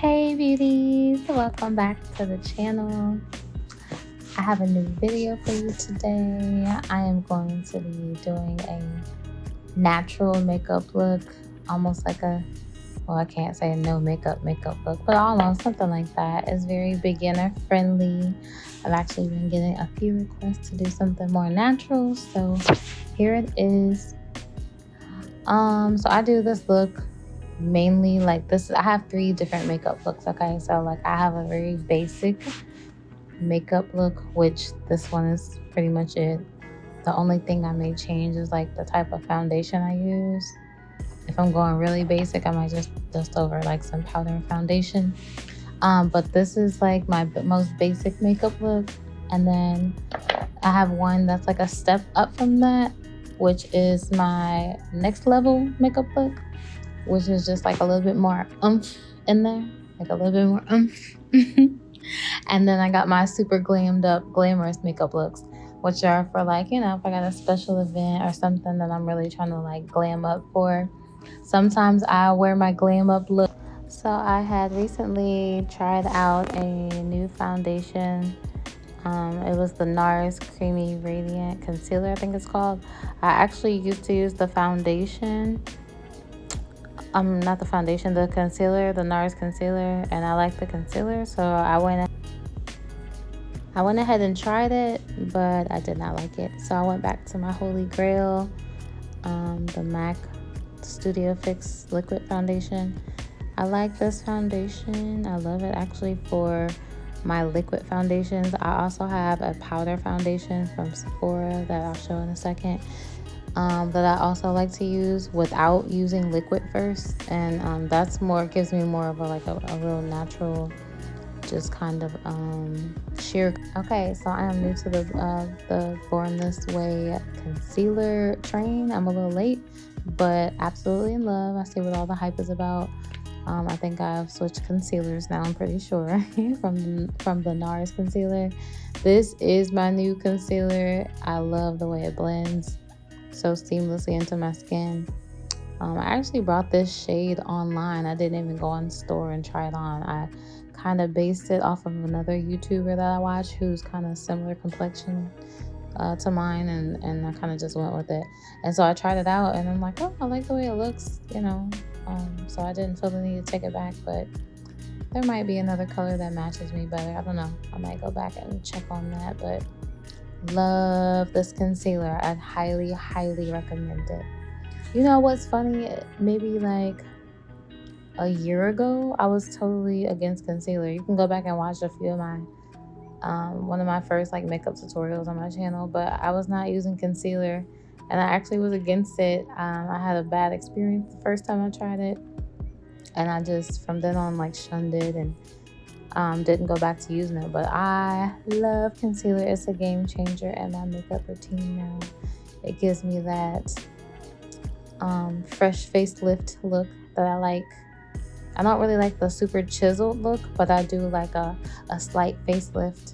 Hey beauties, welcome back to the channel. I have a new video for you today. I am going to be doing a natural makeup look, almost like a, well, I can't say no makeup look, but almost something like that. It's very beginner friendly. I've actually been getting a few requests to do something more natural, so here it is. So I do this look mainly like this. I have 3 different makeup looks. Okay, so like I have a very basic makeup look, which this one is pretty much it. The only thing I may change is like the type of foundation I use. If I'm going really basic, I might just dust over like some powder foundation. But this is like my most basic makeup look, and then I have one that's like a step up from that, which is my next level makeup look, which is just like a little bit more oomph in there, like a little bit more oomph. And then I got my super glammed up, glamorous makeup looks, which are for like, you know, if I got a special event or something that I'm really trying to like glam up for. Sometimes I wear my glam up look. So I had recently tried out a new foundation. It was the NARS Creamy Radiant Concealer, I think it's called. I actually used to use the foundation. Not the foundation, the concealer, the NARS concealer, and I like the concealer, so I went ahead and tried it, but I did not like it. So I went back to my holy grail, the MAC Studio Fix Liquid Foundation. I like this foundation. I love it actually for my liquid foundations. I also have a powder foundation from Sephora that I'll show in a second. That I also like to use without using liquid first, and that's more, gives me more of a real natural, just kind of sheer. Okay, so I am new to the Born This Way concealer train. I'm a little late, but absolutely in love. I see what all the hype is about. I think I've switched concealers now, I'm pretty sure, from the NARS concealer. This is my new concealer. I love the way it blends so seamlessly into my skin. I actually bought this shade online. I didn't even go on store and try it on. I kind of based it off of another YouTuber that I watch who's kind of similar complexion to mine, and I kind of just went with it. And so I tried it out, and I'm like, oh, I like the way it looks, you know. So I didn't feel the need to take it back, but there might be another color that matches me better. I don't know. I might go back and check on that, but love this concealer. I'd highly recommend it. You know what's funny? Maybe like a year ago, I was totally against concealer. You can go back and watch a few of my one of my first like makeup tutorials on my channel, but I was not using concealer, and I actually was against it. I had a bad experience the first time I tried it, and I just from then on like shunned it and didn't go back to using it. But I love concealer. It's a game changer in my makeup routine now. It gives me that fresh facelift look that I like. I don't really like the super chiseled look, but I do like a slight facelift.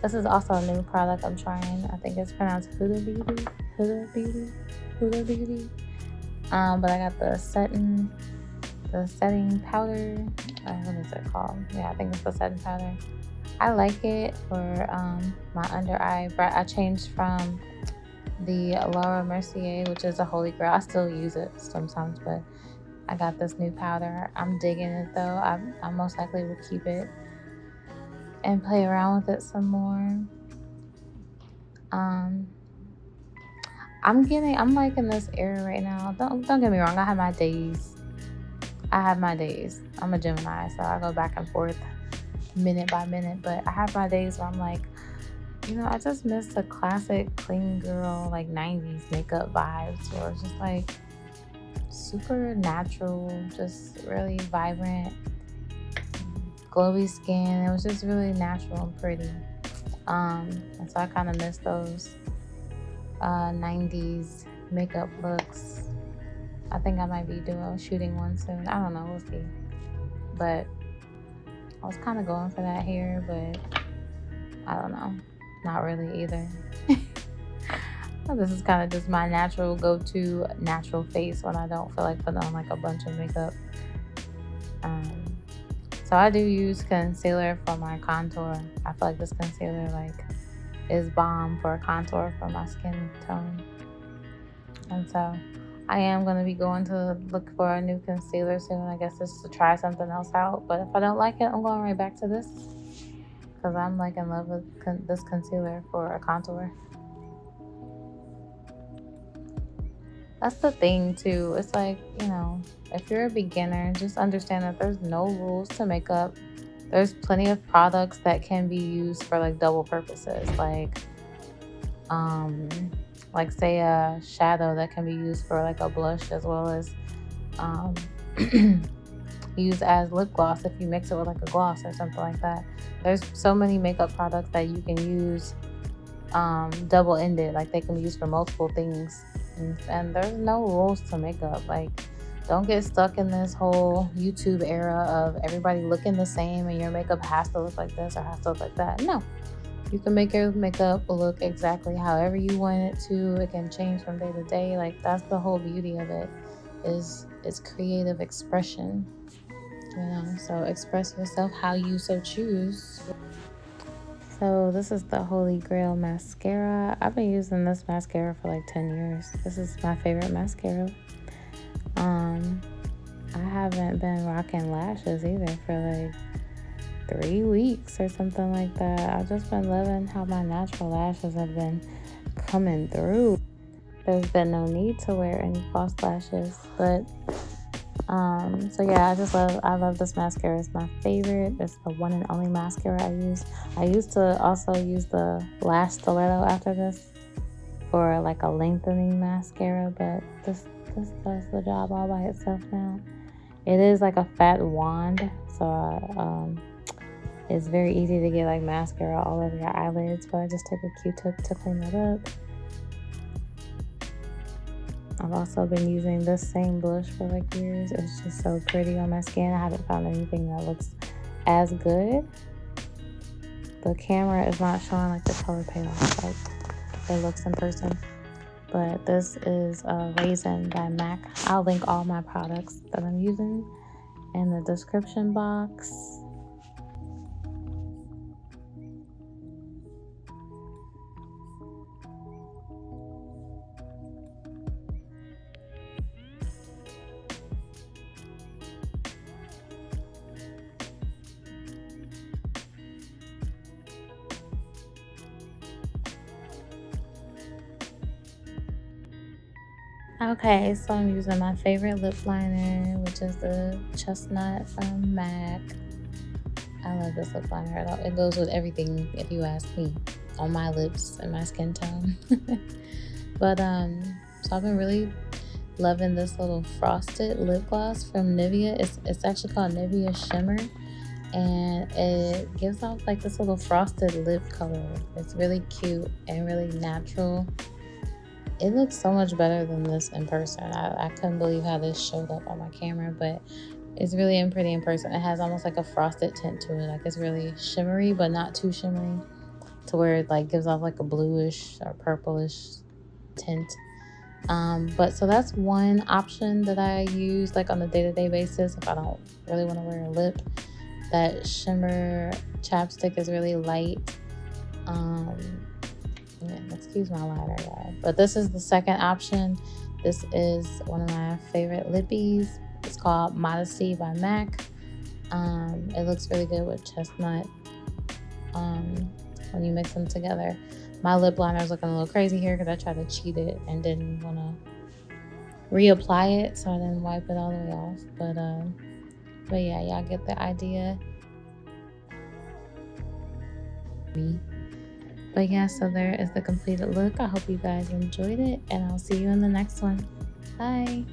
This is also a new product I'm trying. I think it's pronounced Huda Beauty. But I got the setting powder. What is it called? Yeah, I think it's the setting powder. I like it for my under eye. I changed from the Laura Mercier, which is a holy grail. I still use it sometimes, but I got this new powder. I'm digging it though. I most likely will keep it and play around with it some more. I'm like in this era right now. Don't get me wrong. I have my days. I'm a Gemini, so I go back and forth minute by minute. But I have my days where I'm like, you know, I just miss the classic clean girl, like 90s makeup vibes, where it's just like super natural, just really vibrant, glowy skin. It was just really natural and pretty. And so I kind of miss those 90s makeup looks. I think I might be shooting one soon. I don't know, we'll see. But I was kind of going for that here, but I don't know, not really either. This is kind of just my natural go-to natural face when I don't feel like putting on like a bunch of makeup. So I do use concealer for my contour. I feel like this concealer like is bomb for a contour for my skin tone. And so I am going to be going to look for a new concealer soon. I guess just to try something else out. But if I don't like it, I'm going right back to this. Because I'm like in love with this concealer for a contour. That's the thing too. It's like, you know, if you're a beginner, just understand that there's no rules to makeup. There's plenty of products that can be used for like double purposes. Like say a shadow that can be used for like a blush as well as used as lip gloss if you mix it with like a gloss or something like that. There's so many makeup products that you can use double-ended, like they can be used for multiple things. And there's no rules to makeup. Like, don't get stuck in this whole YouTube era of everybody looking the same and your makeup has to look like this or has to look like that. No, you can make your makeup look exactly however you want it to. It can change from day to day. Like, that's the whole beauty of it, is it's creative expression, you know. So express yourself how you so choose. So this is the Holy Grail mascara. I've been using this mascara for like 10 years. This is my favorite mascara. I haven't been rocking lashes either for like 3 weeks or something like that. I've just been loving how my natural lashes have been coming through. There's been no need to wear any false lashes, but so yeah, I love this mascara. It's my favorite. It's the one and only mascara I use. I used to also use the lash stiletto after this for like a lengthening mascara, but this does the job all by itself now. It is like a fat wand, so it's very easy to get like mascara all over your eyelids, but I just take a Q-tip to clean it up. I've also been using this same blush for like years. It's just so pretty on my skin. I haven't found anything that looks as good. The camera is not showing like the color payoff like it looks in person. But this is Raizin by MAC. I'll link all my products that I'm using in the description box. Okay, so I'm using my favorite lip liner, which is the Chestnut from MAC. I love this lip liner. It goes with everything, if you ask me, on my lips and my skin tone. But so I've been really loving this little frosted lip gloss from Nivea. It's actually called Nivea Shimmer, and it gives off like this little frosted lip color. It's really cute and really natural. It looks so much better than this in person. I couldn't believe how this showed up on my camera, but it's really pretty in person. It has almost like a frosted tint to it. Like it's really shimmery, but not too shimmery to where it like gives off like a bluish or purplish tint. But so that's one option that I use like on a day-to-day basis if I don't really want to wear a lip. That Shimmer chapstick is really light. Yeah, excuse my lighter, guys. But this is the second option. This is one of my favorite lippies. It's called Modesty by MAC. It looks really good with chestnut when you mix them together. My lip liner is looking a little crazy here because I tried to cheat it and didn't want to reapply it, so I didn't wipe it all the way off. But yeah, y'all get the idea. But yeah, so there is the completed look. I hope you guys enjoyed it, and I'll see you in the next one. Bye.